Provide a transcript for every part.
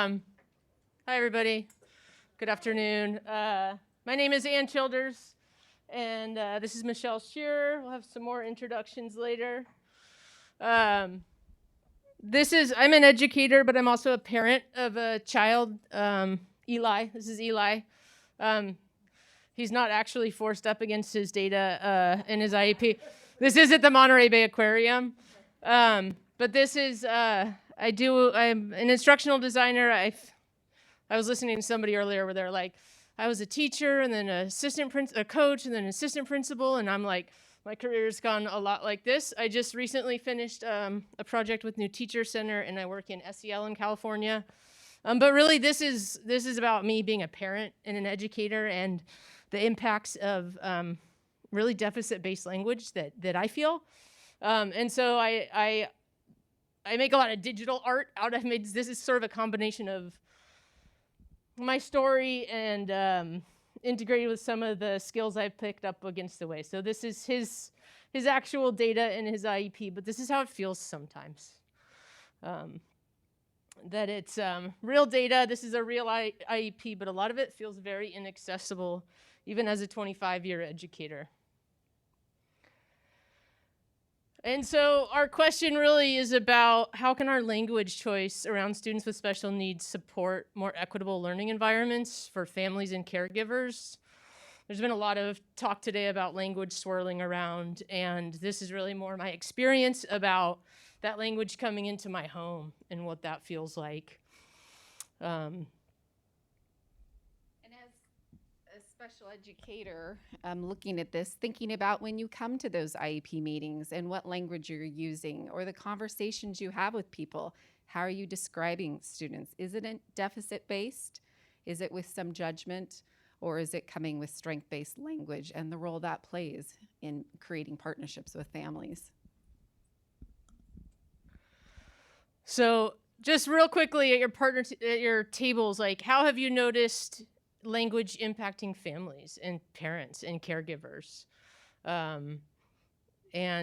Hi, everybody. Good afternoon. My name is Ann Childers, and this is Michele Sherer. We'll have some more introductions later. I'm an educator, but I'm also a parent of a child, Eli. This is Eli. He's not actually forced up against his data in his IEP. This is at the Monterey Bay Aquarium. But this is, I'm an instructional designer. I was listening to somebody earlier where they're like, I was a teacher and then a coach and then an assistant principal. And I'm like, my career's gone a lot like this. I just recently finished a project with New Teacher Center, and I work in SEL in California. But really, this is about me being a parent and an educator and the impacts of really deficit-based language that I feel. And so I make a lot of digital art this is sort of a combination of my story and integrated with some of the skills I've picked up against the way. So this is his actual data in his IEP, but this is how it feels sometimes. That it's real data. This is a real IEP, but a lot of it feels very inaccessible, even as a 25-year educator. And so our question really is about how can our language choice around students with special needs support more equitable learning environments for families and caregivers? There's been a lot of talk today about language swirling around, and this is really more my experience about that language coming into my home and what that feels like. And as a special educator, looking at this, thinking about when you come to those IEP meetings and what language you're using or the conversations you have with people, how are you describing students? Is it deficit-based? Is it with some judgment? Or is it coming with strength-based language and the role that plays in creating partnerships with families? So just real quickly at your tables, like how have you noticed language impacting families and parents and caregivers? And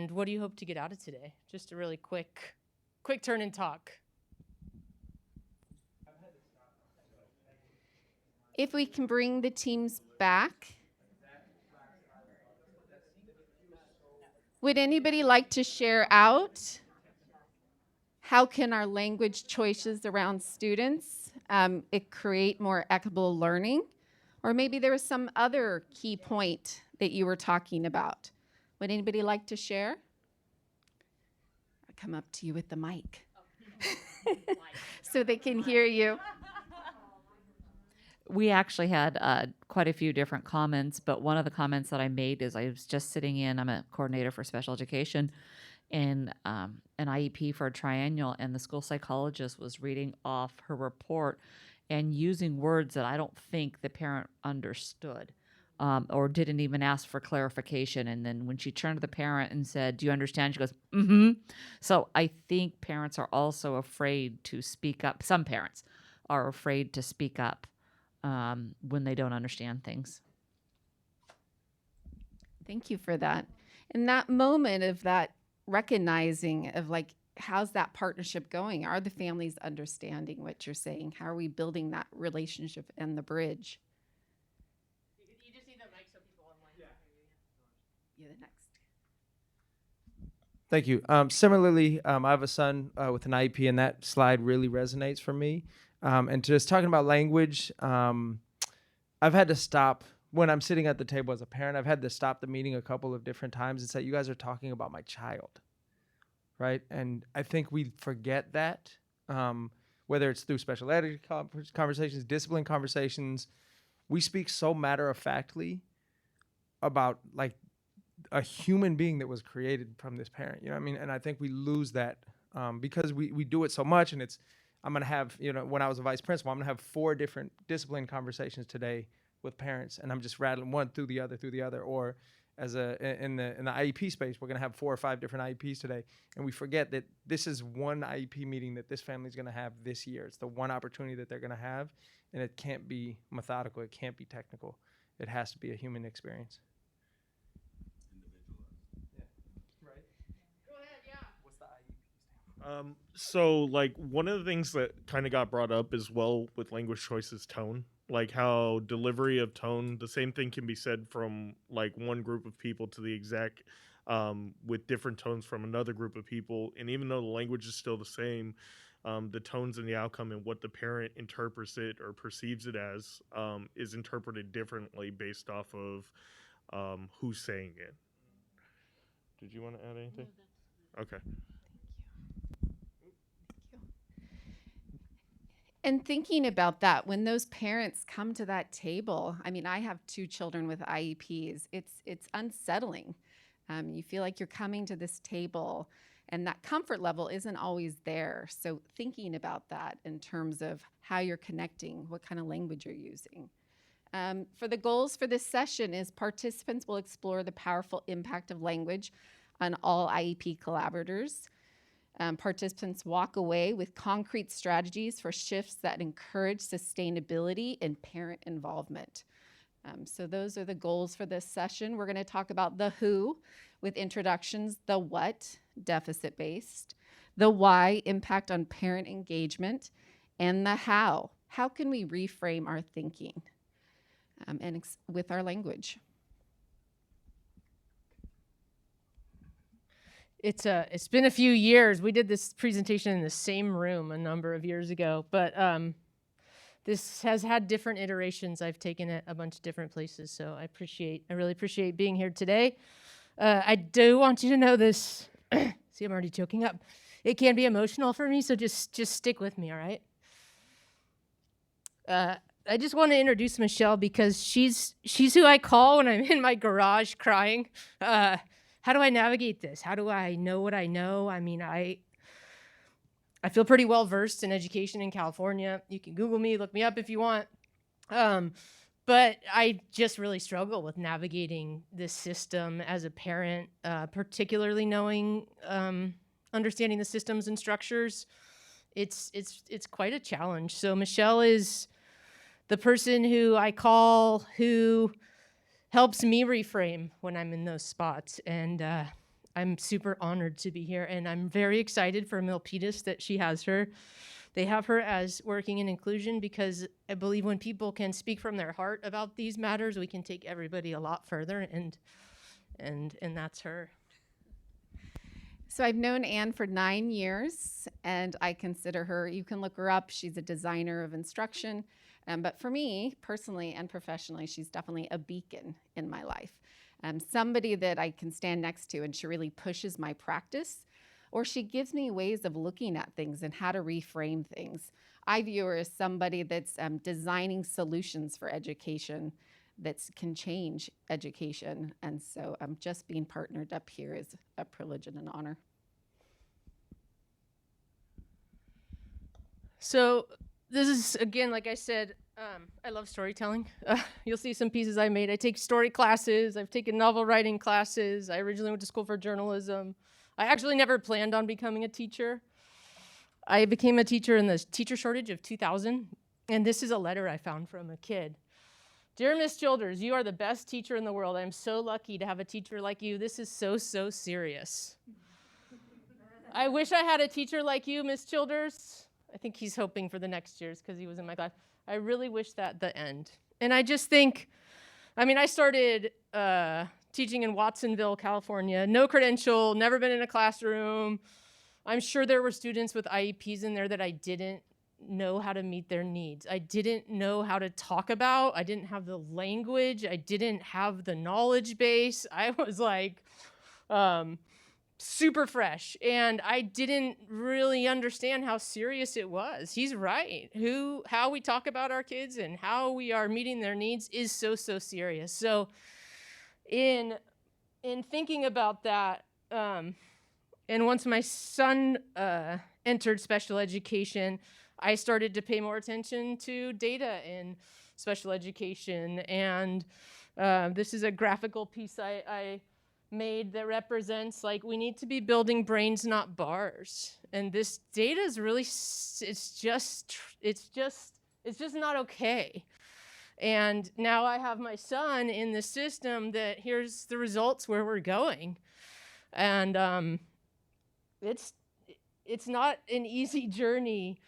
what do you hope to get out of today? Just a really quick turn and talk. If we can bring the teams back. Would anybody like to share out? How can our language choices around students create more equitable learning? Or maybe there was some other key point that you were talking about. Would anybody like to share? I'll come up to you with the mic so they can hear you. We actually had quite a few different comments, but one of the comments that I made is I was just sitting in, I'm a coordinator for special education, in an IEP for a triennial, and the school psychologist was reading off her report and using words that I don't think the parent understood or didn't even ask for clarification. And then when she turned to the parent and said, "Do you understand?" She goes, "Mm-hmm." So I think parents are also afraid to speak up. Some parents are afraid to speak up when they don't understand things. Thank you for that. In that moment of that recognizing of like, how's that partnership going? Are the families understanding what you're saying? How are we building that relationship and the bridge? You just need the mic so people online can hear you. You're the next. Thank you. Similarly, I have a son with an IEP, and that slide really resonates for me. And just talking about language, I've had to stop when I'm sitting at the table as a parent. I've had to stop the meeting a couple of different times and say, "You guys are talking about my child," right? And I think we forget that, whether it's through special ed conversations, discipline conversations, we speak so matter-of-factly about like a human being that was created from this parent, you know what I mean? And I think we lose that because we do it so much. And I'm going to have, when I was a vice principal, I'm going to have 4 different discipline conversations today with parents, and I'm just rattling one through the other. Or as in the IEP space, we're going to have 4 or 5 different IEPs today. And we forget that this is one IEP meeting that this family's going to have this year. It's the one opportunity that they're going to have, and it can't be methodical. It can't be technical. It has to be a human experience. So like one of the things that kind of got brought up as well with language choice is tone. Like how delivery of tone, the same thing can be said from like one group of people to the exec with different tones from another group of people. And even though the language is still the same, the tones and the outcome and what the parent interprets it or perceives it as is interpreted differently based off of who's saying it. Did you want to add anything? Okay. And thinking about that, when those parents come to that table, I mean, I have 2 children with IEPs. It's unsettling. You feel like you're coming to this table, and that comfort level isn't always there. So thinking about that in terms of how you're connecting, what kind of language you're using. For the goals for this session is participants will explore the powerful impact of language on all IEP collaborators. Participants walk away with concrete strategies for shifts that encourage sustainability and parent involvement. So those are the goals for this session. We're going to talk about the who with introductions, the what, deficit-based, the why, impact on parent engagement, and the how. How can we reframe our thinking with our language? It's been a few years. We did this presentation in the same room a number of years ago, but this has had different iterations. I've taken it a bunch of different places, so I really appreciate being here today. I do want you to know this. See, I'm already choking up. It can be emotional for me, so just stick with me, all right? I just want to introduce Michele because she's who I call when I'm in my garage crying. How do I navigate this? How do I know what I know? I mean, I feel pretty well versed in education in California. You can Google me, look me up if you want. But I just really struggle with navigating this system as a parent, particularly knowing, understanding the systems and structures. It's quite a challenge. So Michele is the person who I call who helps me reframe when I'm in those spots. And I'm super honored to be here. And I'm very excited for Milpitas that she has her. They have her as working in inclusion because I believe when people can speak from their heart about these matters, we can take everybody a lot further. And that's her. So I've known Anne for 9 years, and I consider her, you can look her up, she's a designer of instruction. But for me, personally and professionally, she's definitely a beacon in my life. Somebody that I can stand next to, and she really pushes my practice, or she gives me ways of looking at things and how to reframe things. I view her as somebody that's designing solutions for education that can change education. And so just being partnered up here is a privilege and an honor. So this is, again, like I said, I love storytelling. You'll see some pieces I made. I take story classes. I've taken novel writing classes. I originally went to school for journalism. I actually never planned on becoming a teacher. I became a teacher in the teacher shortage of 2000. And this is a letter I found from a kid. Dear Miss Childers, you are the best teacher in the world. I'm so lucky to have a teacher like you. This is so, so serious. I wish I had a teacher like you, Miss Childers. I think he's hoping for the next years because he was in my class. I really wish that the end. And I just think, I mean, I started teaching in Watsonville, California. No credential, never been in a classroom. I'm sure there were students with IEPs in there that I didn't know how to meet their needs. I didn't know how to talk about. I didn't have the language. I didn't have the knowledge base. I was like, super fresh, and I didn't really understand how serious it was. He's right. How we talk about our kids and how we are meeting their needs is so, so serious. So in thinking about that, and once my son entered special education, I started to pay more attention to data in special education. And this is a graphical piece I made that represents, like, we need to be building brains, not bars. And this data is really, it's just not okay. And now I have my son in the system that here's the results where we're going. And it's it's not an easy journey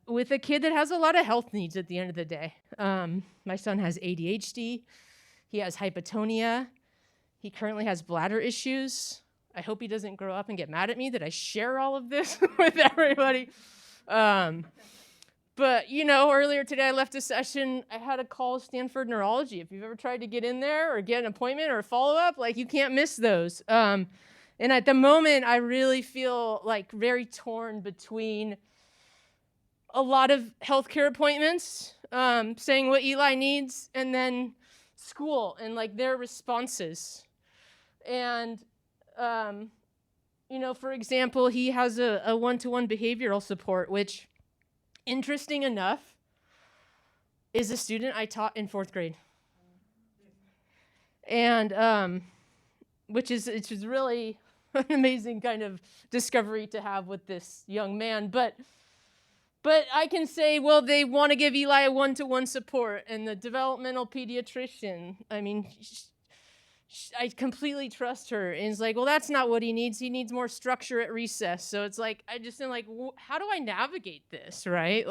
with a kid that has a lot of health needs at the end of the day. My son has ADHD. He has hypotonia. He currently has bladder issues. I hope he doesn't grow up and get mad at me that I share all of this with everybody. But, earlier today I left a session, I had a call Stanford Neurology. If you've ever tried to get in there or get an appointment or a follow-up, you can't miss those. And at the moment, I really feel very torn between a lot of healthcare appointments, saying what Eli needs, and then school and their responses. And, for example, he has a one-to-one behavioral support, which, interesting enough, is a student I taught in 4th grade. And which is really an amazing kind of discovery to have with this young man. But I can say, well, they want to give Eli a one-to-one support, and the developmental pediatrician, I completely trust her. And it's well, that's not what he needs. He needs more structure at recess. So it's I just am how do I navigate this, right?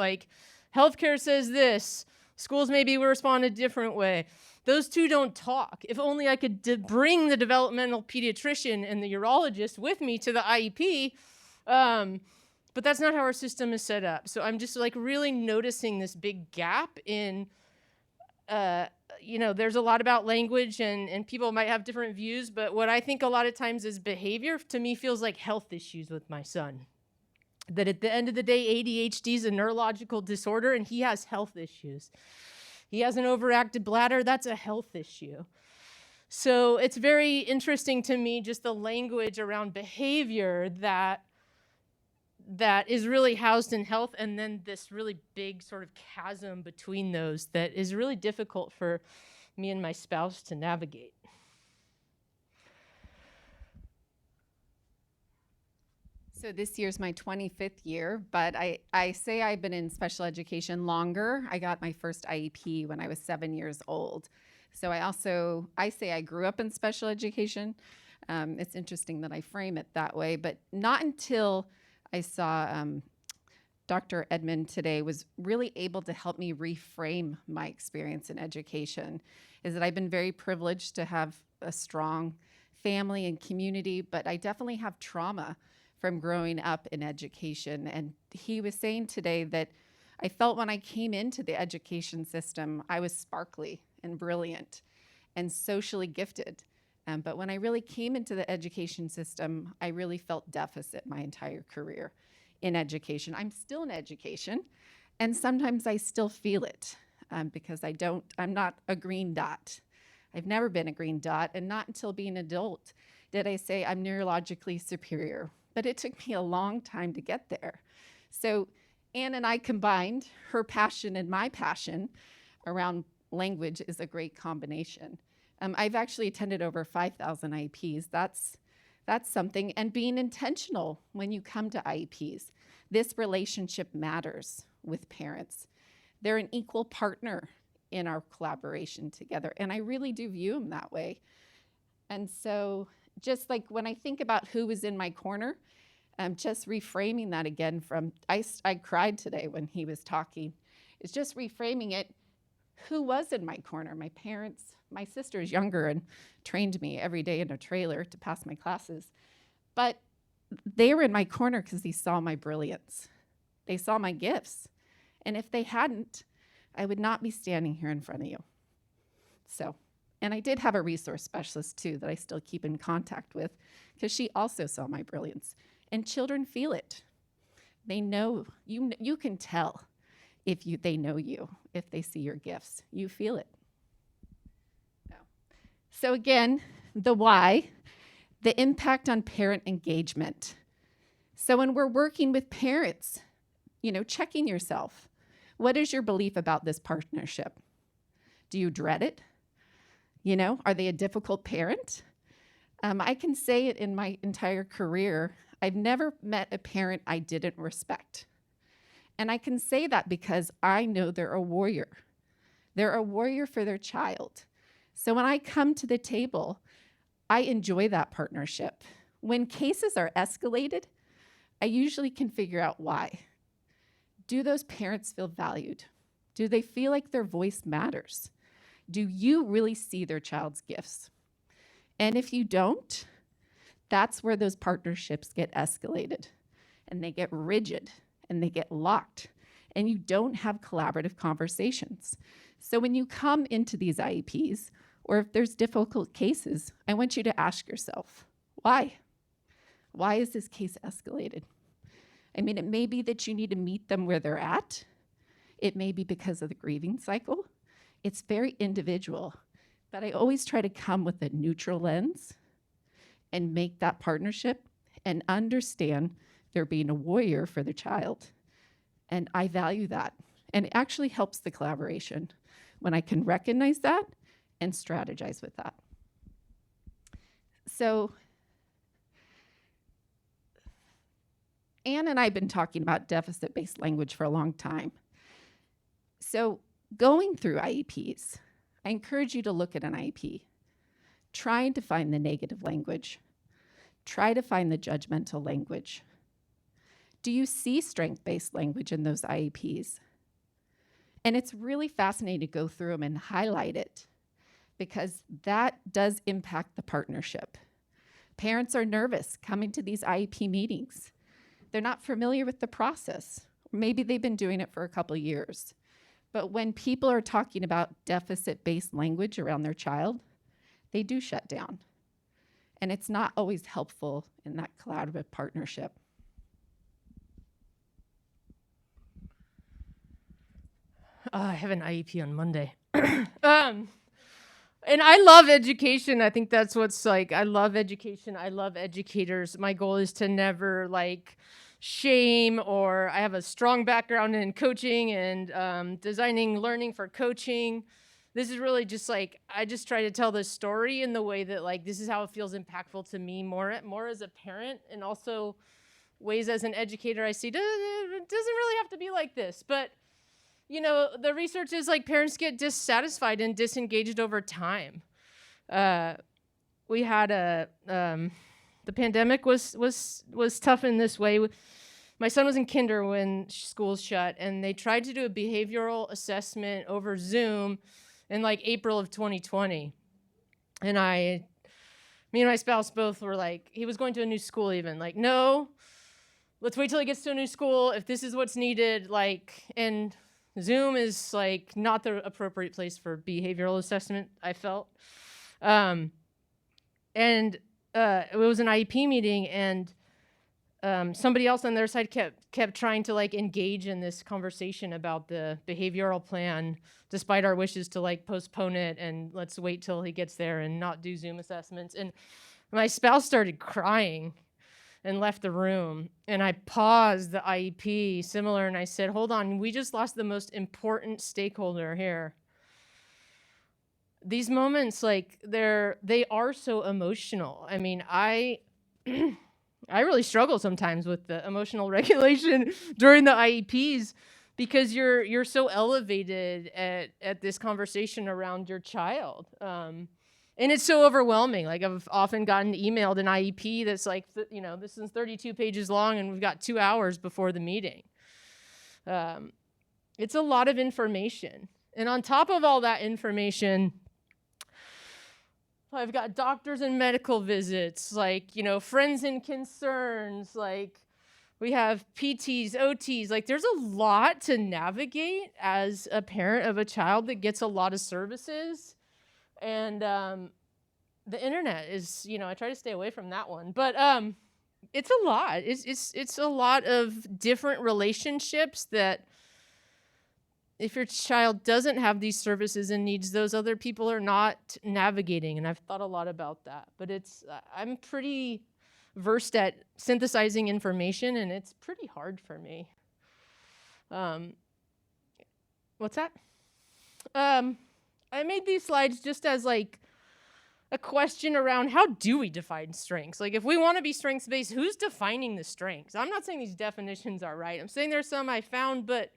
Healthcare says this. Schools maybe will respond a different way. Those two don't talk. If only I could bring the developmental pediatrician and the urologist with me to the IEP. But that's not how our system is set up. So I'm just really noticing this big gap in, there's a lot about language and people might have different views, but what I think a lot of times is behavior, to me, feels like health issues with my son. That at the end of the day, ADHD is a neurological disorder and he has health issues. He has an overactive bladder, that's a health issue. So it's very interesting to me, just the language around behavior that is really housed in health, and then this really big sort of chasm between those that is really difficult for me and my spouse to navigate. So this year's my 25th year, but I say I've been in special education longer. I got my first IEP when I was 7 years old. So I say I grew up in special education. It's interesting that I frame it that way, but not until I saw Dr. Edmond today was really able to help me reframe my experience in education. Is that I've been very privileged to have a strong family and community, but I definitely have trauma from growing up in education. And he was saying today that I felt when I came into the education system, I was sparkly and brilliant and socially gifted. But when I really came into the education system, I really felt deficit my entire career in education. I'm still in education, and sometimes I still feel it because I'm not a green dot. I've never been a green dot, and not until being an adult did I say I'm neurologically superior. But it took me a long time to get there. So Anne and I combined, her passion and my passion around language is a great combination. I've actually attended over 5,000 IEPs. That's something. And being intentional when you come to IEPs. This relationship matters with parents. They're an equal partner in our collaboration together. And I really do view them that way. And so just when I think about who was in my corner, just reframing that again I cried today when he was talking. It's just reframing it. Who was in my corner? My parents. My sister is younger and trained me every day in a trailer to pass my classes. But they were in my corner because they saw my brilliance. They saw my gifts. And if they hadn't, I would not be standing here in front of you. So, and I did have a resource specialist too that I still keep in contact with because she also saw my brilliance. And children feel it. They know, you can tell if they know you, if they see your gifts. You feel it. So again, the why, the impact on parent engagement. So when we're working with parents, checking yourself. What is your belief about this partnership? Do you dread it? Are they a difficult parent? I can say it in my entire career, I've never met a parent I didn't respect. And I can say that because I know they're a warrior. They're a warrior for their child. So when I come to the table, I enjoy that partnership. When cases are escalated, I usually can figure out why. Do those parents feel valued? Do they feel like their voice matters? Do you really see their child's gifts? And if you don't, that's where those partnerships get escalated and they get rigid and they get locked and you don't have collaborative conversations. So when you come into these IEPs, or if there's difficult cases, I want you to ask yourself, why? Why is this case escalated? I mean, it may be that you need to meet them where they're at. It may be because of the grieving cycle. It's very individual, but I always try to come with a neutral lens and make that partnership and understand they're being a warrior for their child. And I value that. And it actually helps the collaboration when I can recognize that and strategize with that. So Anne and I have been talking about deficit-based language for a long time. So going through IEPs, I encourage you to look at an IEP, trying to find the negative language, try to find the judgmental language. Do you see strength-based language in those IEPs? And it's really fascinating to go through them and highlight it because that does impact the partnership. Parents are nervous coming to these IEP meetings. They're not familiar with the process. Maybe they've been doing it for a couple years. But when people are talking about deficit-based language around their child, they do shut down. And it's not always helpful in that collaborative partnership. I have an IEP on Monday. And I love education. I think that's what's like, I love education. I love educators. My goal is to never like shame, or I have a strong background in coaching and designing learning for coaching. This is really just like, I just try to tell this story in the way that like, this is how it feels impactful to me more as a parent, and also ways as an educator I see, it doesn't really have to be like this. But you know, the research is like parents get dissatisfied and disengaged over time. We had the pandemic was tough in this way. My son was in kinder when schools shut, and they tried to do a behavioral assessment over Zoom in like April of 2020. And me and my spouse both were like, he was going to a new school even, like, no, let's wait till he gets to a new school. If this is what's needed, like, and Zoom is like not the appropriate place for behavioral assessment, I felt. And it was an IEP meeting, and somebody else on their side kept trying to like engage in this conversation about the behavioral plan, despite our wishes to like postpone it and let's wait till he gets there and not do Zoom assessments. And my spouse started crying and left the room. And I paused the IEP similar, and I said, hold on, we just lost the most important stakeholder here. These moments, like, they are so emotional. I mean, I really struggle sometimes with the emotional regulation during the IEPs, because you're so elevated at this conversation around your child. And it's so overwhelming. Like, I've often gotten emailed an IEP that's like, this is 32 pages long and we've got 2 hours before the meeting. It's a lot of information. And on top of all that information, I've got doctors and medical visits, like, friends and concerns, like we have PTs, OTs, like there's a lot to navigate as a parent of a child that gets a lot of services. And the internet is, I try to stay away from that one, but it's a lot. It's a lot of different relationships that, if your child doesn't have these services and needs, those other people are not navigating. And I've thought a lot about that, but I'm pretty versed at synthesizing information, and it's pretty hard for me. What's that? I made these slides just as like a question around, how do we define strengths? Like, if we want to be strengths-based, who's defining the strengths? I'm not saying these definitions are right. I'm saying there's some I found, but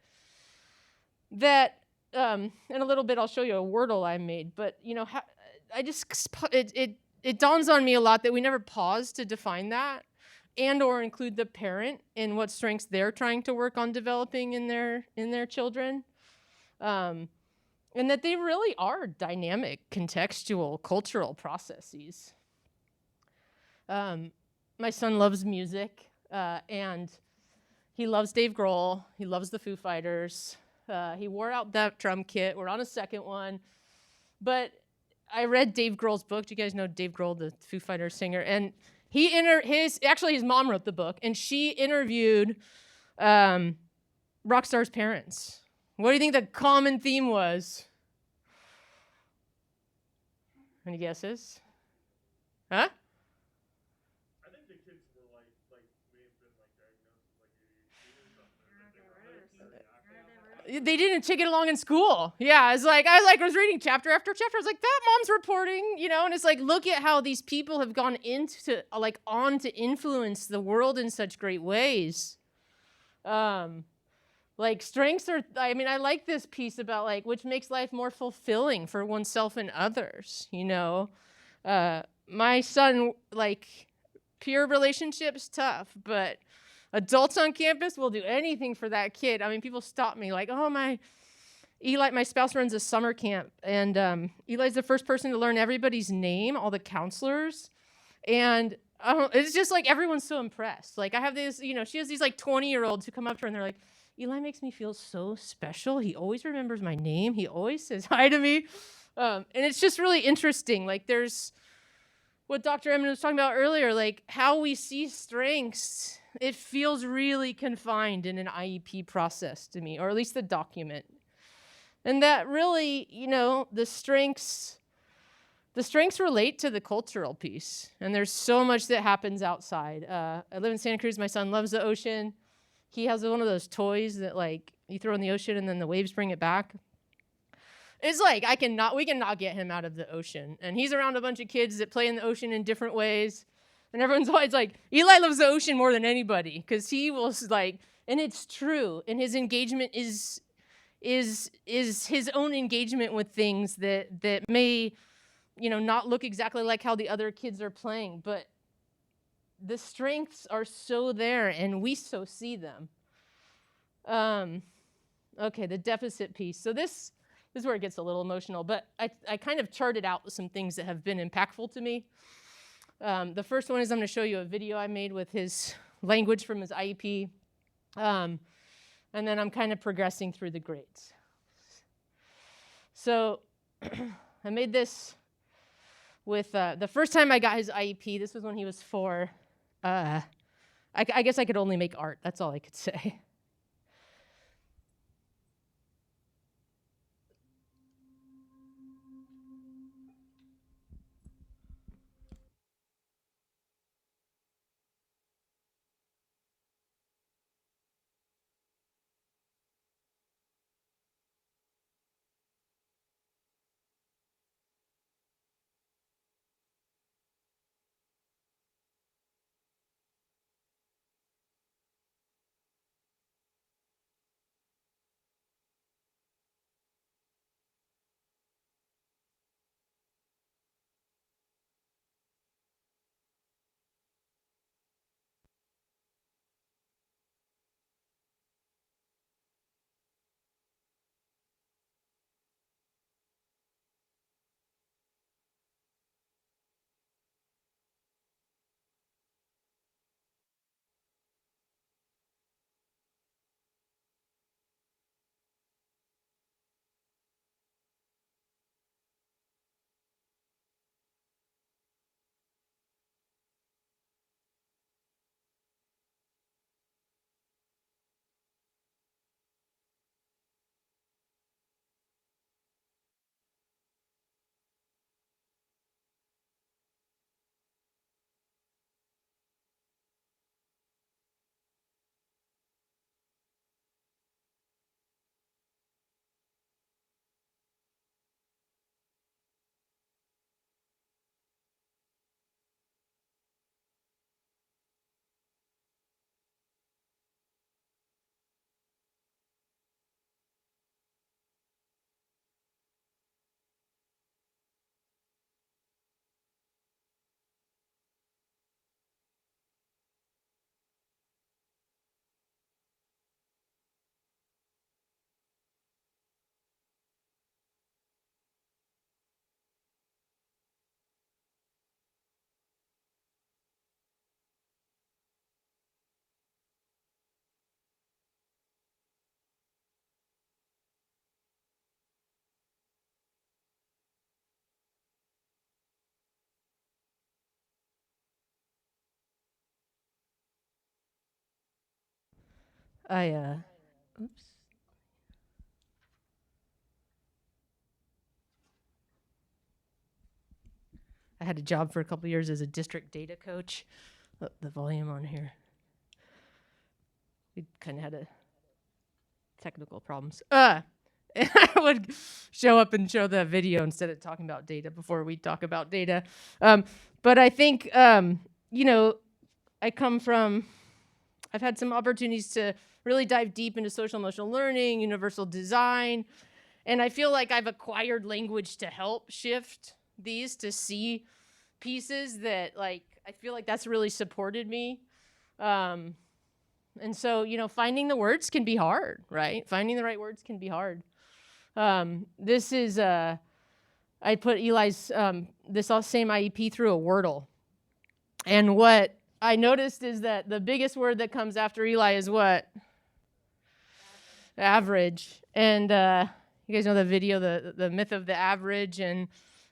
that, in a little bit, I'll show you a Wordle I made. But, it dawns on me a lot that we never pause to define that. and or include the parent in what strengths they're trying to work on developing in their children. And that they really are dynamic, contextual, cultural processes. My son loves music, and he loves Dave Grohl. He loves the Foo Fighters. He wore out that drum kit. We're on a second one. But I read Dave Grohl's book. Do you guys know Dave Grohl, the Foo Fighters singer? And his mom wrote the book, and she interviewed Rockstar's parents. What do you think the common theme was? Any guesses? Huh? I think the kids were may have been diagnosed with ADHD or something. They didn't take it along in school. Yeah, I was reading chapter after chapter. I was like, that mom's reporting, and it's like, look at how these people have gone on to influence the world in such great ways. Strengths are, I like this piece about which makes life more fulfilling for oneself and others, my son, peer relationships, tough, but adults on campus will do anything for that kid. People stop me my spouse runs a summer camp, and Eli's the first person to learn everybody's name, all the counselors, and it's just everyone's so impressed. I have this, she has these 20-year-olds who come up to her and they're like, Eli makes me feel so special. He always remembers my name. He always says hi to me. And it's just really interesting. There's what Dr. Emmons was talking about earlier, how we see strengths. It feels really confined in an IEP process to me, or at least the document. And that really, the strengths relate to the cultural piece. And there's so much that happens outside. I live in Santa Cruz. My son loves the ocean. He has one of those toys that you throw in the ocean and then the waves bring it back. It's we cannot get him out of the ocean. And he's around a bunch of kids that play in the ocean in different ways. And everyone's always Eli loves the ocean more than anybody, because he will and it's true. And his engagement is his own engagement with things that may, not look exactly like how the other kids are playing, but the strengths are so there, and we so see them. Okay, the deficit piece. So this is where it gets a little emotional, but I kind of charted out some things that have been impactful to me. The first one is I'm going to show you a video I made with his language from his IEP, and then I'm kind of progressing through the grades. So I made this with the first time I got his IEP. This was when he was 4. I guess I could only make art. That's all I could say. Oops. I had a job for a couple years as a district data coach. Oh, the volume on here. We kind of had technical problems. And I would show up and show the video instead of talking about data before we talk about data. But I think, you know, I've had some opportunities to really dive deep into social emotional learning, universal design, and I feel like I've acquired language to help shift these to see pieces that, like, I feel like that's really supported me. And so, you know, finding the words can be hard, right? Finding the right words can be hard. This is, I put Eli's, this same IEP through a Wordle. And what I noticed is that the biggest word that comes after Eli is what? Average. And you guys know the video, the myth of the average. And,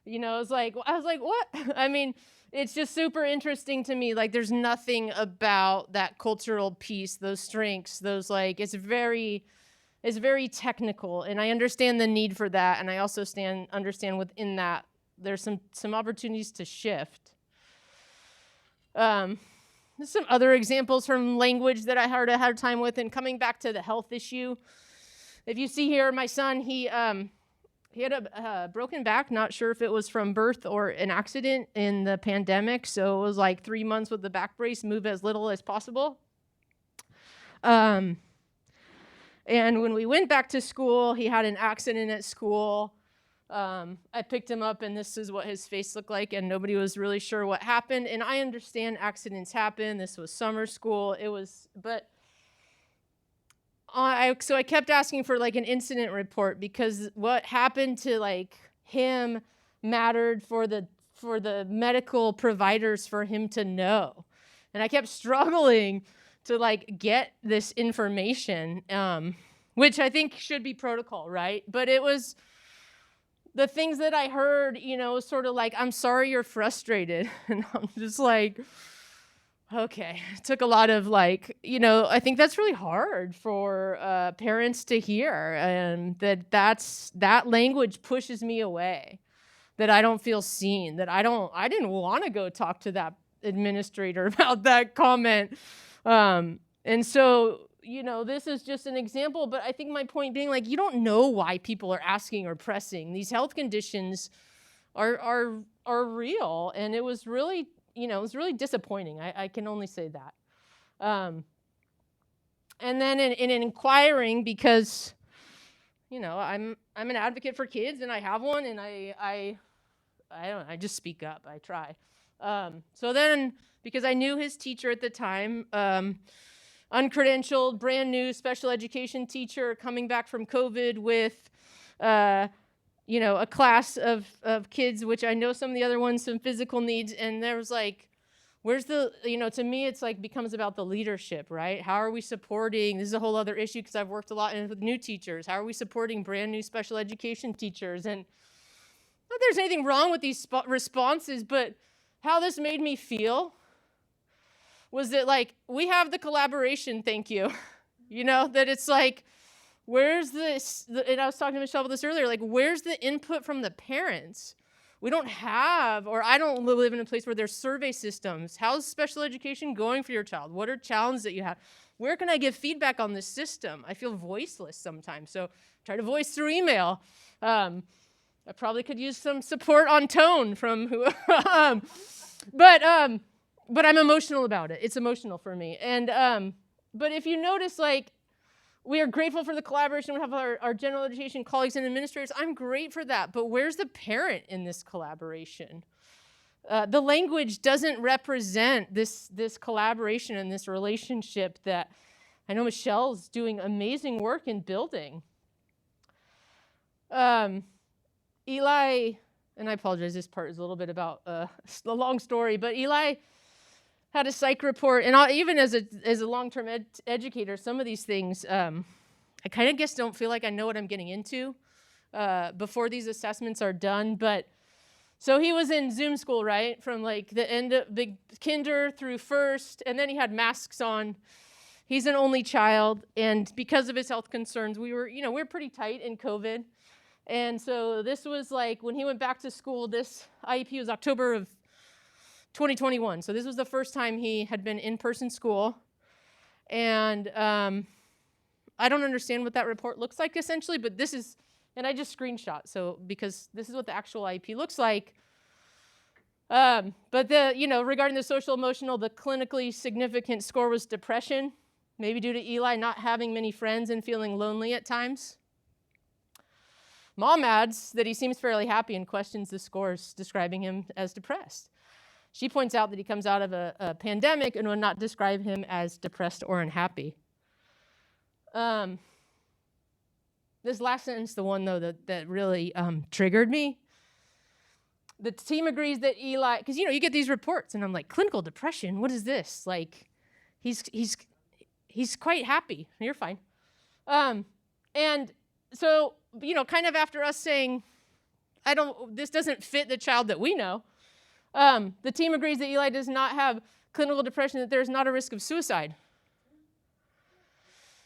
you know, I was like, what? I mean, it's just super interesting to me. Like, there's nothing about that cultural piece, those strengths, those, like, it's very technical. And I understand the need for that. And I also understand within that, there's some opportunities to shift. There's some other examples from language that I had a hard time with. And coming back to the health issue, if you see here, my son, he had a broken back, not sure if it was from birth or an accident in the pandemic. So it was like 3 months with the back brace, move as little as possible. And when we went back to school, he had an accident at school. I picked him up, and this is what his face looked like, and nobody was really sure what happened. And I understand accidents happen. This was summer school. So I kept asking for like an incident report, because what happened to like him mattered for the medical providers for him to know. And I kept struggling to like get this information, which I think should be protocol, right? But it was the things that I heard, you know, sort of like, I'm sorry you're frustrated. And I'm just like, okay. It took a lot of like, you know, I think that's really hard for parents to hear, and that language pushes me away, that I don't feel seen, that I didn't want to go talk to that administrator about that comment. And so, you know, this is just an example, but I think my point being, like, you don't know why people are asking or pressing. These health conditions are real, and it was really, you know, it was really disappointing. I can only say that. And then in inquiring, because, you know, I'm an advocate for kids, and I have one, and I just speak up. I try. So then, because I knew his teacher at the time, uncredentialed, brand new special education teacher coming back from COVID with, you know, a class of kids, which I know some of the other ones, some physical needs. And there was like, where's the, you know, to me, it's like becomes about the leadership, right? How are we supporting, this is a whole other issue because I've worked a lot with new teachers. How are we supporting brand new special education teachers? And not that there's anything wrong with these responses, but how this made me feel was that, like, we have the collaboration, thank you. You know, that it's like, where's this, and I was talking to Michele about this earlier, like, where's the input from the parents? We don't have, or I don't live in a place where there's survey systems. How's special education going for your child? What are challenges that you have? Where can I give feedback on this system? I feel voiceless sometimes, so try to voice through email. I probably could use some support on tone from who, but I'm emotional about it. It's emotional for me. And but if you notice, like, we are grateful for the collaboration. We have our general education colleagues and administrators. I'm great for that. But where's the parent in this collaboration? The language doesn't represent this collaboration and this relationship that I know Michelle's doing amazing work in building. Eli, and I apologize, this part is a little bit about a long story, but Eli had a psych report, and even as a long-term educator, some of these things, I kind of just don't feel like I know what I'm getting into before these assessments are done. But so he was in Zoom school, right, from like the end of big kinder through first, and then he had masks on, He's an only child, and because of his health concerns, we were pretty tight in COVID. And so this was like when he went back to school, this IEP was October of 2021. So this was the first time he had been in-person school. And I don't understand what that report looks like essentially, but this is, and I just screenshot, so because this is what the actual IEP looks like. But regarding the social emotional, the clinically significant score was depression, maybe due to Eli not having many friends and feeling lonely at times. Mom adds that he seems fairly happy and questions the scores, describing him as depressed. She points out that he comes out of a pandemic and would not describe him as depressed or unhappy. This last sentence, the one, though, that really triggered me. The team agrees that Eli, because, you get these reports, and I'm like, clinical depression? What is this? Like, he's quite happy. You're fine. And so, kind of after us saying, this doesn't fit the child that we know, the team agrees that Eli does not have clinical depression, that there's not a risk of suicide.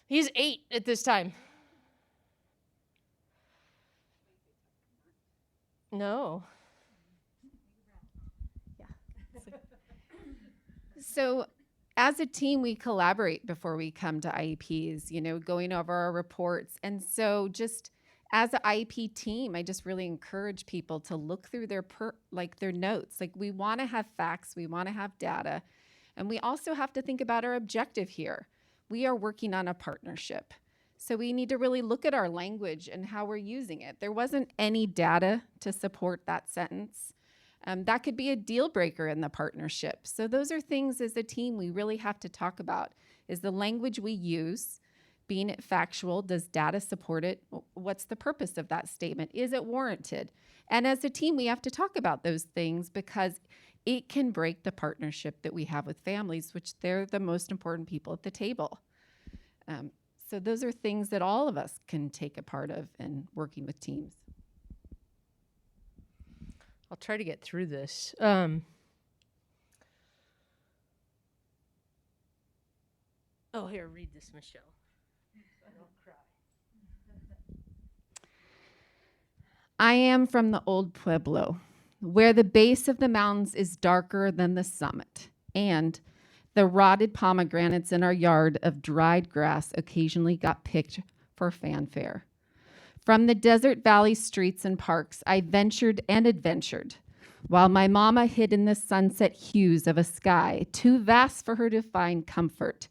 He's 8 at this time. No. So as a team, we collaborate before we come to IEPs, going over our reports. And so just as an IEP team, I just really encourage people to look through their notes. Like, we want to have facts, we want to have data, and we also have to think about our objective here. We are working on a partnership. So we need to really look at our language and how we're using it. There wasn't any data to support that sentence. That could be a deal breaker in the partnership. So those are things as a team we really have to talk about. Is the language we use, being it factual, does data support it? What's the purpose of that statement? Is it warranted? And as a team, we have to talk about those things because it can break the partnership that we have with families, which they're the most important people at the table. So those are things that all of us can take a part of in working with teams. I'll try to get through this. Here, read this, Michele. I don't cry. I am from the old Pueblo, where the base of the mountains is darker than the summit, and the rotted pomegranates in our yard of dried grass occasionally got picked for fanfare. From the desert valley streets and parks, I ventured and adventured, while my mama hid in the sunset hues of a sky too vast for her to find comfort,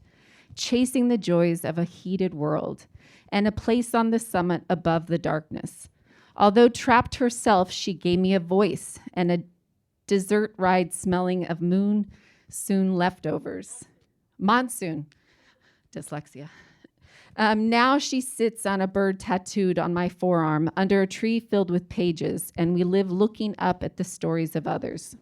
chasing the joys of a heated world and a place on the summit above the darkness. Although trapped herself, she gave me a voice and a dessert ride smelling of monsoon leftovers. Monsoon, dyslexia. Now she sits on a bird tattooed on my forearm under a tree filled with pages, and we live looking up at the stories of others.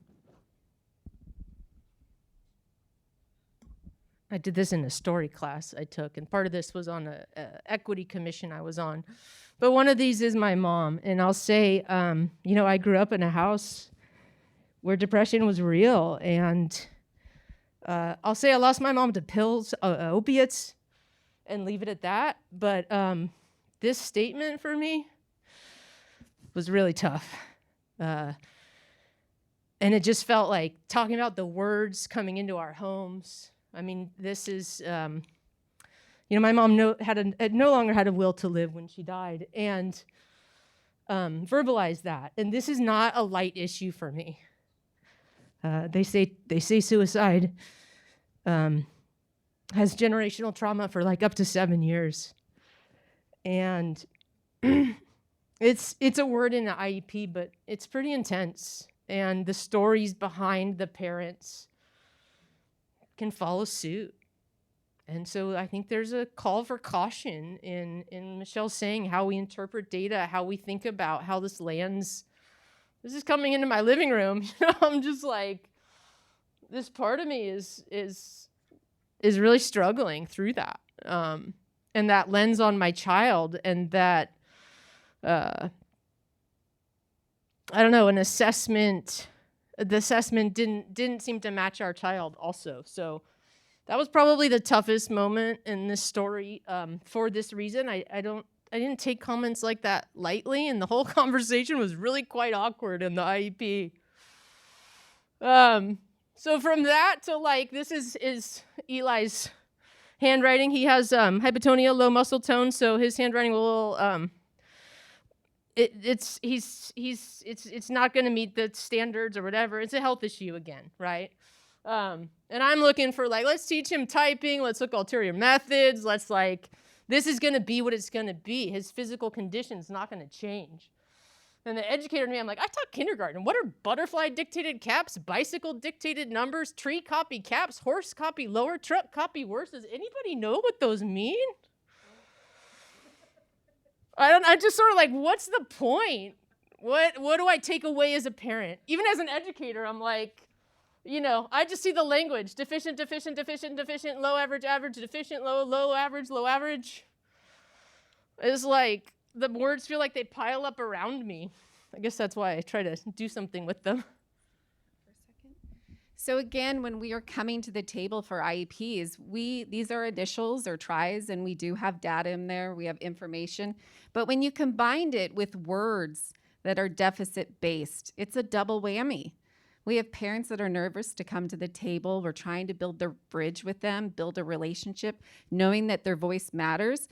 I did this in a story class I took, and part of this was on a equity commission I was on. But one of these is my mom, and I'll say, I grew up in a house where depression was real, and I'll say I lost my mom to pills, opiates, and leave it at that. But this statement for me was really tough. And it just felt like talking about the words coming into our homes. I mean, this is, my mom no longer had a will to live when she died, and verbalized that. And this is not a light issue for me. They say suicide has generational trauma for like up to 7 years, and it's a word in the IEP, but it's pretty intense, and the stories behind the parents can follow suit. And so I think there's a call for caution in Michele saying how we interpret data, how we think about how this lands. This is coming into my living room. I'm just like, this part of me is really struggling through that. And that lens on my child, and that, I don't know, the assessment didn't seem to match our child also. So That was probably the toughest moment in this story for this reason. I didn't take comments like that lightly, and the whole conversation was really quite awkward in the IEP. So from that to like, this is Eli's handwriting. He has hypotonia, low muscle tone, so his handwriting will it's not going to meet the standards or whatever. It's a health issue again, right? And I'm looking for like, let's teach him typing. Let's look ulterior methods. Let's like, this is going to be what it's going to be. His physical condition's not going to change. And the educator to me, I'm like, I taught kindergarten. What are butterfly dictated caps, bicycle dictated numbers, tree copy caps, horse copy lower, truck copy worse? Does anybody know what those mean? I just sort of like, what's the point? What do I take away as a parent? Even as an educator, I'm like, you know, I just see the language. Deficient, deficient, deficient, deficient, low, average, average, deficient, low, low, average, low, average. It's like, the words feel like they pile up around me. I guess that's why I try to do something with them. So again, when we are coming to the table for IEPs, these are initials or tries, and we do have data in there, we have information. But when you combined it with words that are deficit-based, it's a double whammy. We have parents that are nervous to come to the table. We're trying to build the bridge with them, build a relationship, knowing that their voice matters.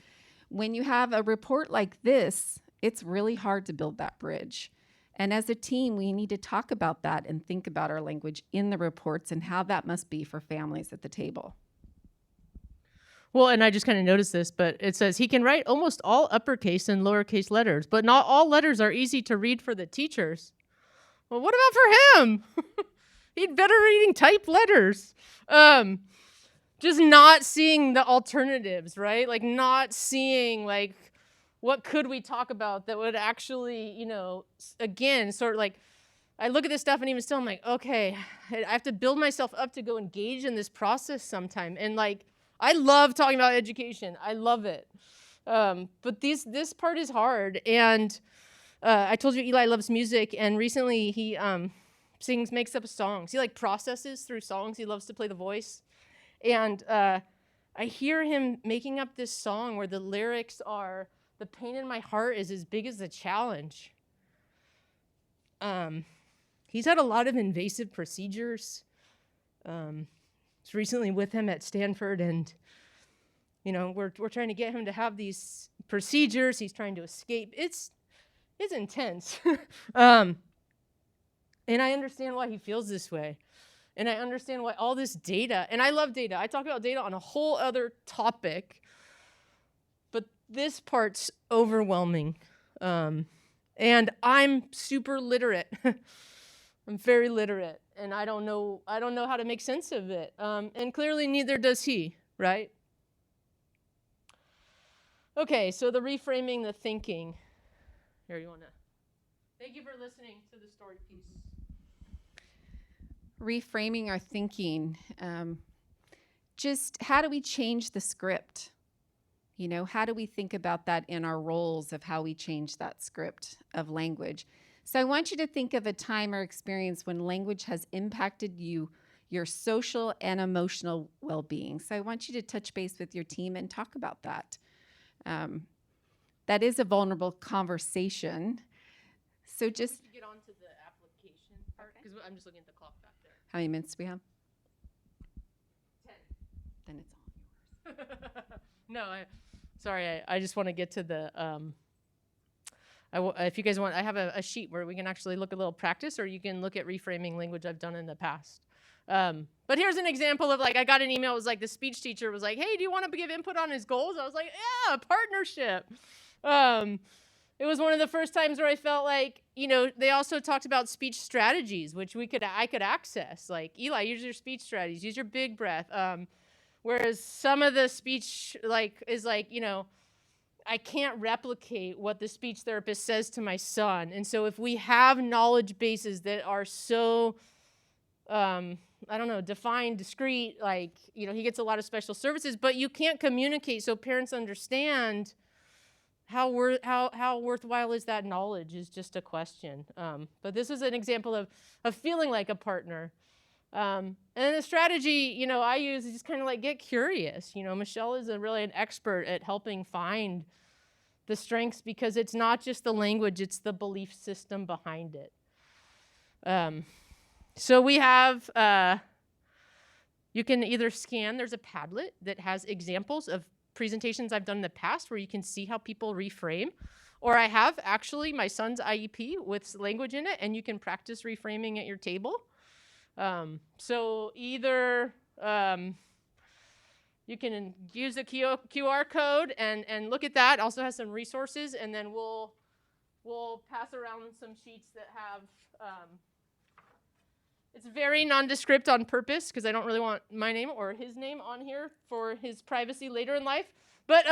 When you have a report like this, it's really hard to build that bridge. And as a team, we need to talk about that and think about our language in the reports and how that must be for families at the table. Well, and I just kind of noticed this, but it says he can write almost all uppercase and lowercase letters, but not all letters are easy to read for the teachers. Well, what about for him? He'd better reading typed letters. Just not seeing the alternatives, right? Like not seeing like, what could we talk about that would actually, you know, again, sort of like, I look at this stuff and even still I'm like, okay, I have to build myself up to go engage in this process sometime. And like, I love talking about education. I love it. But this part is hard. And I told you Eli loves music, and recently he makes up songs. He like processes through songs. He loves to play the voice. And I hear him making up this song where the lyrics are, the pain in my heart is as big as the challenge. He's had a lot of invasive procedures. It's recently with him at Stanford, and you know we're trying to get him to have these procedures. He's trying to escape. It's intense, and I understand why he feels this way, and I understand why all this data. And I love data. I talk about data on a whole other topic, but this part's overwhelming, and I'm super literate. I'm very literate, and I don't know how to make sense of it. And clearly neither does he, right? Okay, so the reframing, the thinking. Here, you want to... Thank you for listening to the story piece. Reframing our thinking. Just how do we change the script? You know, how do we think about that in our roles of how we change that script of language? So I want you to think of a time or experience when language has impacted you, your social and emotional well-being. So I want you to touch base with your team and talk about that. That is a vulnerable conversation. So just Get on to the application part, because I'm just looking at the clock back there. how many minutes do we have? 10. Then it's all yours. No, I just want to get to the... if you guys want, I have a sheet where we can actually look at a little practice, or you can look at reframing language I've done in the past. But here's an example of like, I got an email, it was like the speech teacher was like, hey, do you want to give input on his goals? I was like, yeah, partnership. It was one of the first times where I felt like, you know, they also talked about speech strategies, which I could access. Like, Eli, use your speech strategies, use your big breath. Whereas some of the speech is like, you know, I can't replicate what the speech therapist says to my son. And so if we have knowledge bases that are so, defined, discrete, like, you know, he gets a lot of special services, but you can't communicate so parents understand how worthwhile is that knowledge is just a question. But this is an example of feeling like a partner. And then the strategy, I use is just kind of like get curious. Michele is really an expert at helping find the strengths, because it's not just the language, it's the belief system behind it. So we have, you can either scan, there's a Padlet that has examples of presentations I've done in the past where you can see how people reframe. Or I have actually my son's IEP with language in it, and you can practice reframing at your table. So either you can use the QR code and look at that. It also has some resources, and then we'll pass around some sheets that have, it's very nondescript on purpose because I don't really want my name or his name on here for his privacy later in life, but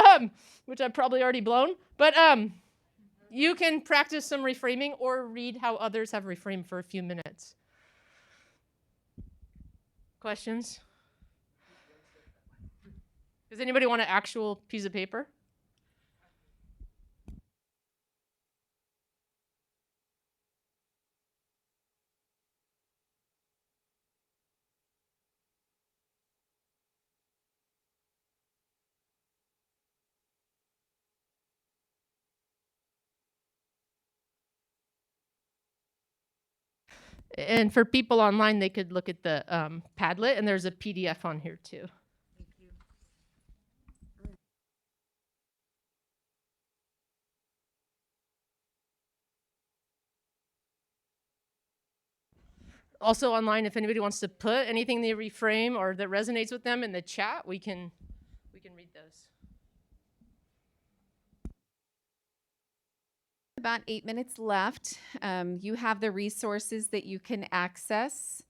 which I've probably already blown. But you can practice some reframing or read how others have reframed for a few minutes. Questions? Does anybody want an actual piece of paper? And for people online, they could look at the Padlet, and there's a PDF on here too. Also online, if anybody wants to put anything they reframe or that resonates with them in the chat, we can read those. About 8 minutes left. You have the resources that you can access.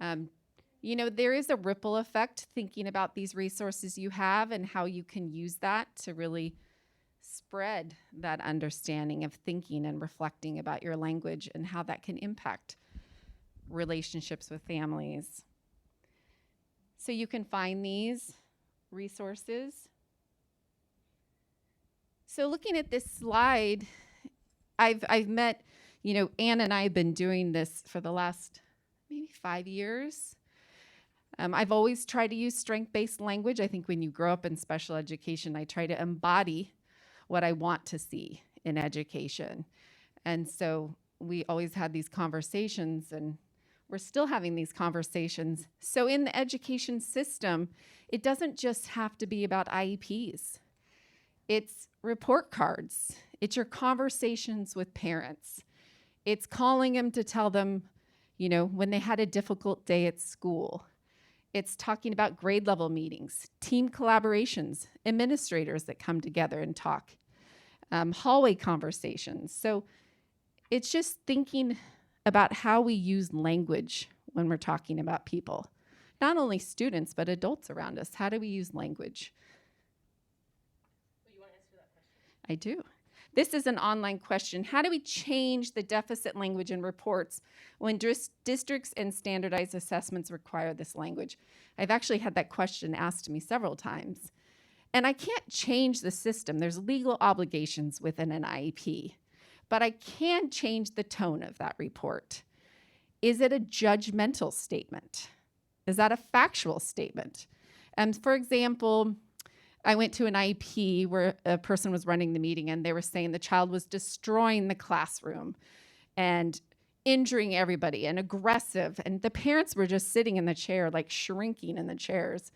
There is a ripple effect thinking about these resources you have and how you can use that to really spread that understanding of thinking and reflecting about your language and how that can impact relationships with families. So you can find these resources. So looking at this slide, I've met, Anne and I have been doing this for the last maybe 5 years. I've always tried to use strength-based language. I think when you grow up in special education, I try to embody what I want to see in education. And so we always had these conversations, and we're still having these conversations. So in the education system, it doesn't just have to be about IEPs. It's report cards. It's your conversations with parents. It's calling them to tell them, when they had a difficult day at school. It's talking about grade level meetings, team collaborations, administrators that come together and talk, hallway conversations. So it's just thinking about how we use language when we're talking about people. Not only students, but adults around us. How do we use language? You want to answer that question? I do. This is an online question. How do we change the deficit language in reports when districts and standardized assessments require this language? I've actually had that question asked to me several times. And I can't change the system. There's legal obligations within an IEP. But I can change the tone of that report. Is it a judgmental statement? Is that a factual statement? For example, I went to an IEP where a person was running the meeting, and they were saying the child was destroying the classroom and injuring everybody and aggressive. And the parents were just sitting in the chair, like shrinking in the chairs.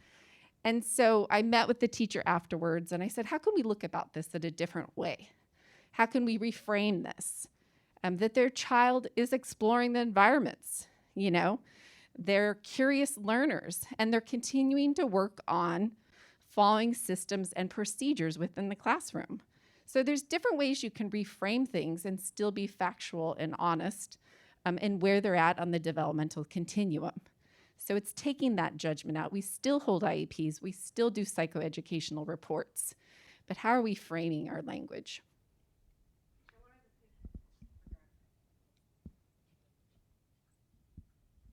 And so I met with the teacher afterwards, and I said, how can we look about this in a different way? How can we reframe this? That their child is exploring the environments, They're curious learners, and they're continuing to work on following systems and procedures within the classroom. So there's different ways you can reframe things and still be factual and honest in where they're at on the developmental continuum. So it's taking that judgment out. We still hold IEPs. We still do psychoeducational reports. But how are we framing our language?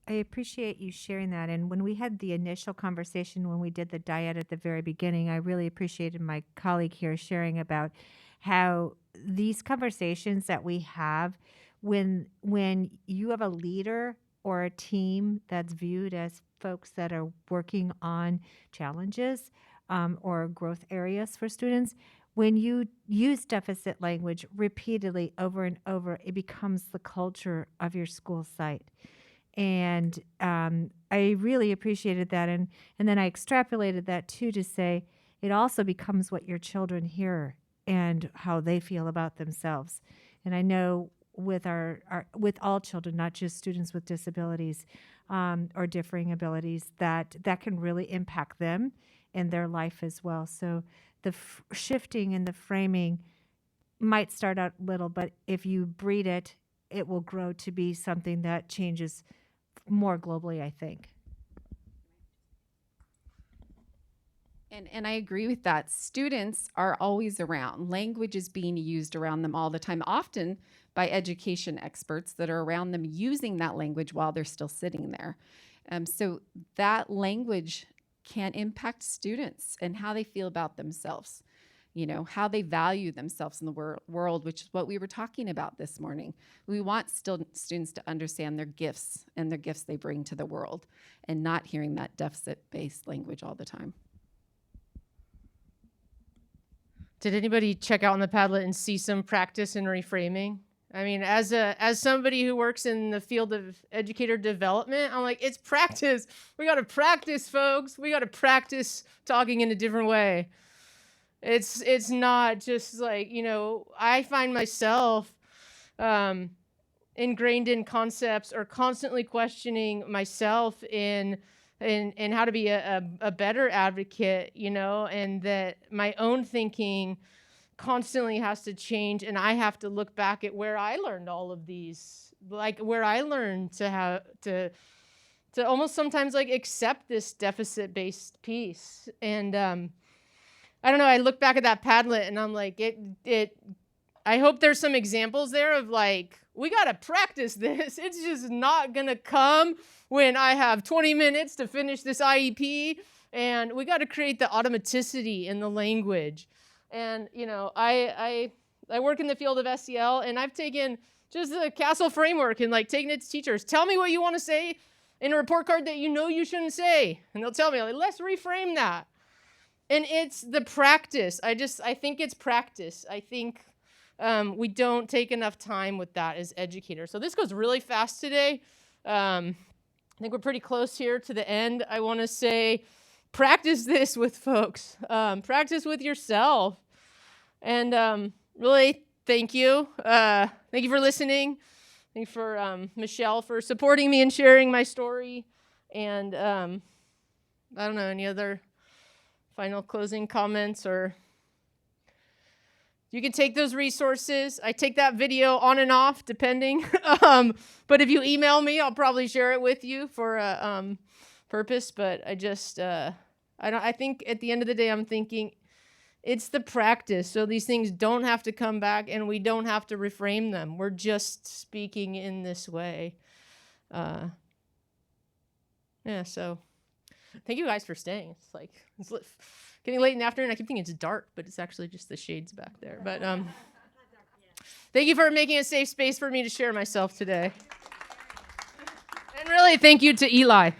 I appreciate you sharing that. And when we had the initial conversation, when we did the dyad at the very beginning, I really appreciated my colleague here sharing about how these conversations that we have when you have a leader or a team that's viewed as folks that are working on challenges or growth areas for students, when you use deficit language repeatedly over and over, it becomes the culture of your school site. And I really appreciated that. And then I extrapolated that too to say it also becomes what your children hear and how they feel about themselves. And I know with with all children, not just students with disabilities or differing abilities, that can really impact them in their life as well. So the shifting and the framing might start out little, but if you breed it, it will grow to be something that changes more globally, I think. And I agree with that. Students are always around. Language is being used around them all the time, often by education experts that are around them using that language while they're still sitting there. So that language can impact students and how they feel about themselves, how they value themselves in the world, which is what we were talking about this morning. We want students to understand their gifts and their gifts they bring to the world and not hearing that deficit-based language all the time. Did anybody check out on the Padlet and see some practice in reframing? I mean, as somebody who works in the field of educator development, I'm like, it's practice. We got to practice, folks. We got to practice talking in a different way. It's not just like, I find myself ingrained in concepts or constantly questioning myself in how to be a better advocate, and that my own thinking constantly has to change, and I have to look back at where I learned all of these, like where I learned to have to almost sometimes like accept this deficit-based piece. And I don't know, I look back at that Padlet and I'm like, I hope there's some examples there of like, we got to practice this. It's just not going to come when I have 20 minutes to finish this IEP. And we got to create the automaticity in the language. And, I work in the field of SEL, and I've taken just the CASTLE framework and like taken it to teachers. Tell me what you want to say in a report card that you shouldn't say. And they'll tell me, like, let's reframe that. And it's the practice. I think it's practice. I think we don't take enough time with that as educators. So this goes really fast today. I think we're pretty close here to the end. I want to say, practice this with folks. Practice with yourself. And really, thank you. Thank you for listening. Thank you for Michele for supporting me and sharing my story. And I don't know, any other final closing comments? Or you can take those resources. I take that video on and off, depending. But if you email me, I'll probably share it with you for a purpose. But I think at the end of the day, I'm thinking it's the practice. So these things don't have to come back, and we don't have to reframe them. We're just speaking in this way. So thank you guys for staying. It's getting late in the afternoon. I keep thinking it's dark, but it's actually just the shades back there. But thank you for making a safe space for me to share myself today. And really, thank you to Eli.